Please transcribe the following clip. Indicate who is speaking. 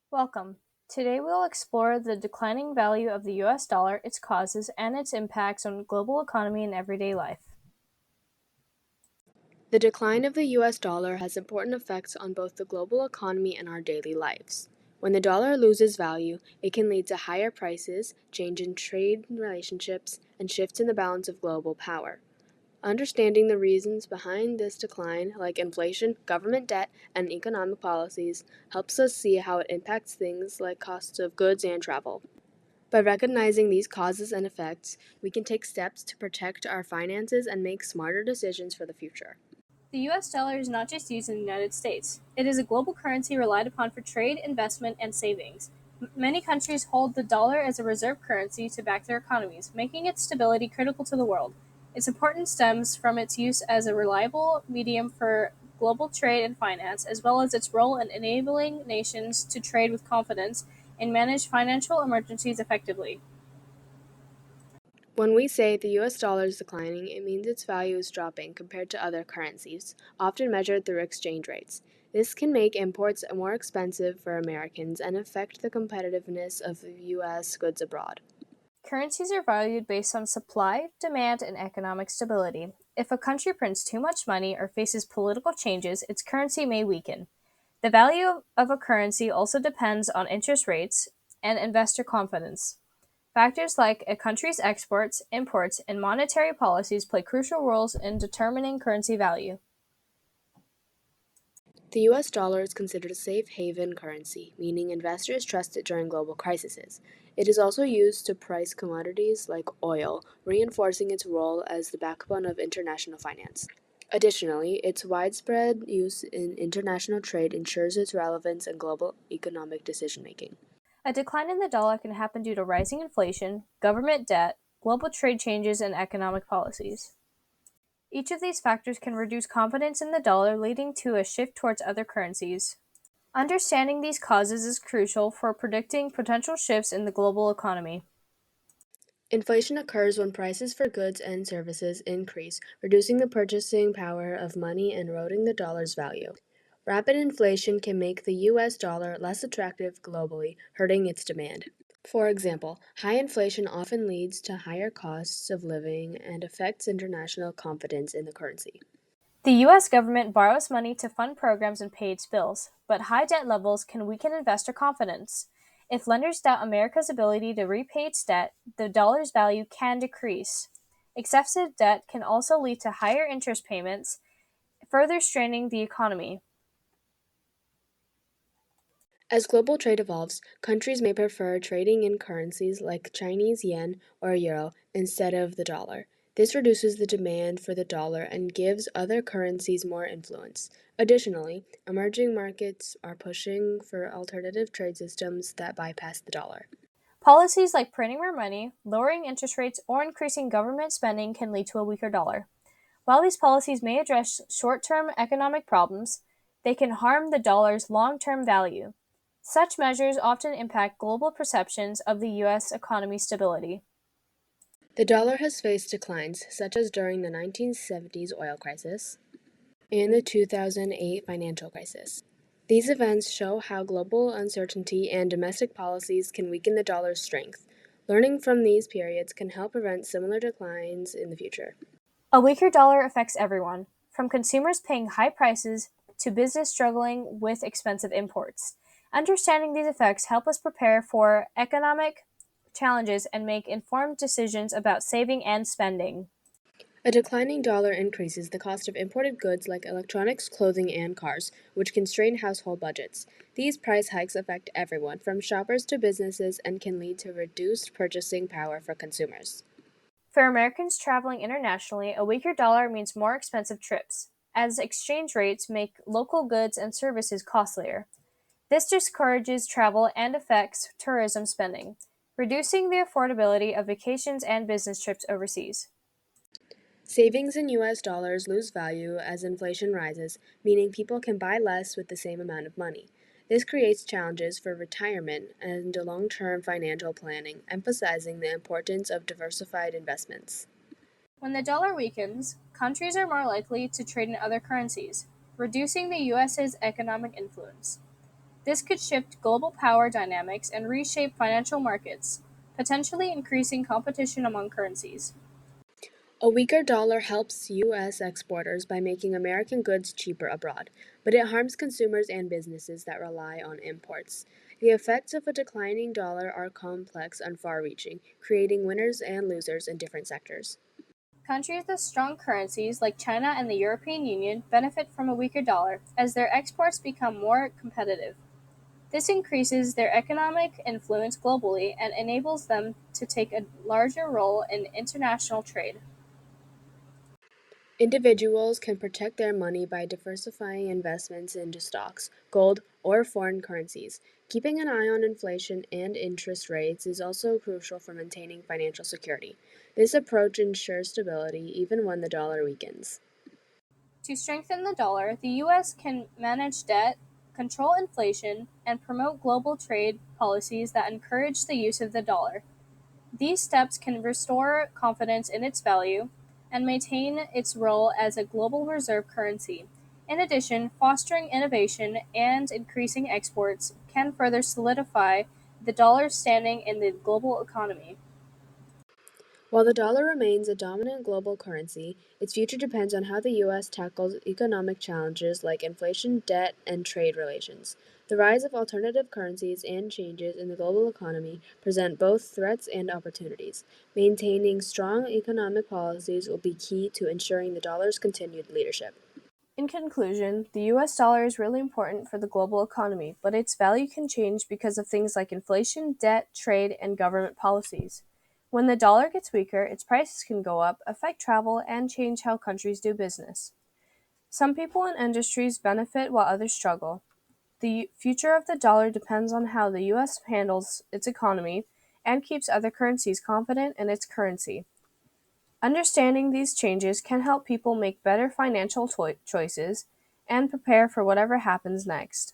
Speaker 1: Welcome. Today we'll explore the declining value of the US dollar, its causes, and its impacts on global economy and everyday life.
Speaker 2: The decline of the US dollar has important effects on both the global economy and our daily lives. When the dollar loses value, it can lead to higher prices, change in trade relationships, and shifts in the balance of global power. Understanding the reasons behind this decline, like inflation, government debt, and economic policies, helps us see how it impacts things like costs of goods and travel. By recognizing these causes and effects, we can take steps to protect our finances and make smarter decisions for the future.
Speaker 1: The US dollar is not just used in the United States. It is a global currency relied upon for trade, investment, and savings. Many countries hold the dollar as a reserve currency to back their economies, making its stability critical to the world. Its importance stems from its use as a reliable medium for global trade and finance, as well as its role in enabling nations to trade with confidence and manage financial emergencies effectively.
Speaker 2: When we say the US dollar is declining, it means its value is dropping compared to other currencies, often measured through exchange rates. This can make imports more expensive for Americans and affect the competitiveness of US goods abroad.
Speaker 1: Currencies are valued based on supply, demand, and economic stability. If a country prints too much money or faces political changes, its currency may weaken. The value of a currency also depends on interest rates and investor confidence. Factors like a country's exports, imports, and monetary policies play crucial roles in determining currency value.
Speaker 2: The US dollar is considered a safe haven currency, meaning investors trust it during global crises. It is also used to price commodities like oil, reinforcing its role as the backbone of international finance. Additionally, its widespread use in international trade ensures its relevance in global economic decision making.
Speaker 1: A decline in the dollar can happen due to rising inflation, government debt, global trade changes, and economic policies. Each of these factors can reduce confidence in the dollar, leading to a shift towards other currencies. Understanding these causes is crucial for predicting potential shifts in the global economy.
Speaker 2: Inflation occurs when prices for goods and services increase, reducing the purchasing power of money and eroding the dollar's value. Rapid inflation can make the US dollar less attractive globally, hurting its demand. For example, high inflation often leads to higher costs of living and affects international confidence in the currency.
Speaker 1: The US government borrows money to fund programs and pay its bills, but high debt levels can weaken investor confidence. If lenders doubt America's ability to repay its debt, the dollar's value can decrease. Excessive debt can also lead to higher interest payments, further straining the economy.
Speaker 2: As global trade evolves, countries may prefer trading in currencies like Chinese yen or euro instead of the dollar. This reduces the demand for the dollar and gives other currencies more influence. Additionally, emerging markets are pushing for alternative trade systems that bypass the dollar.
Speaker 1: Policies like printing more money, lowering interest rates, or increasing government spending can lead to a weaker dollar. While these policies may address short term economic problems, they can harm the dollar's long term value. Such measures often impact global perceptions of the U.S. economy's stability.
Speaker 2: The dollar has faced declines, such as during the 1970s oil crisis and the 2008 financial crisis. These events show how global uncertainty and domestic policies can weaken the dollar's strength. Learning from these periods can help prevent similar declines in the future.
Speaker 1: A weaker dollar affects everyone, from consumers paying high prices to business struggling with expensive imports. Understanding these effects help us prepare for economic challenges and make informed decisions about saving and spending.
Speaker 2: A declining dollar increases the cost of imported goods like electronics, clothing, and cars, which can strain household budgets. These price hikes affect everyone, from shoppers to businesses, and can lead to reduced purchasing power for consumers.
Speaker 1: For Americans traveling internationally, a weaker dollar means more expensive trips, as exchange rates make local goods and services costlier. This discourages travel and affects tourism spending, reducing the affordability of vacations and business trips overseas.
Speaker 2: Savings in US dollars lose value as inflation rises, meaning people can buy less with the same amount of money. This creates challenges for retirement and long term financial planning, emphasizing the importance of diversified investments.
Speaker 1: When the dollar weakens, countries are more likely to trade in other currencies, reducing the US's economic influence. This could shift global power dynamics and reshape financial markets, potentially increasing competition among currencies.
Speaker 2: A weaker dollar helps U.S. exporters by making American goods cheaper abroad, but it harms consumers and businesses that rely on imports. The effects of a declining dollar are complex and far reaching, creating winners and losers in different sectors.
Speaker 1: Countries with strong currencies like China and the European Union benefit from a weaker dollar as their exports become more competitive. This increases their economic influence globally and enables them to take a larger role in international trade.
Speaker 2: Individuals can protect their money by diversifying investments into stocks, gold, or foreign currencies. Keeping an eye on inflation and interest rates is also crucial for maintaining financial security. This approach ensures stability even when the dollar weakens.
Speaker 1: To strengthen the dollar, the U.S. can manage debt, control inflation, and promote global trade policies that encourage the use of the dollar. These steps can restore confidence in its value and maintain its role as a global reserve currency. In addition, fostering innovation and increasing exports can further solidify the dollar's standing in the global economy.
Speaker 2: While the dollar remains a dominant global currency, its future depends on how the U.S. tackles economic challenges like inflation, debt, and trade relations. The rise of alternative currencies and changes in the global economy present both threats and opportunities. Maintaining strong economic policies will be key to ensuring the dollar's continued leadership.
Speaker 1: In conclusion, the US dollar is really important for the global economy, but its value can change because of things like inflation, debt, trade, and government policies. When the dollar gets weaker, its prices can go up, affect travel, and change how countries do business. Some people and industries benefit while others struggle. The future of the dollar depends on how the US handles its economy and keeps other currencies confident in its currency. Understanding these changes can help people make better financial choices and prepare for whatever happens next.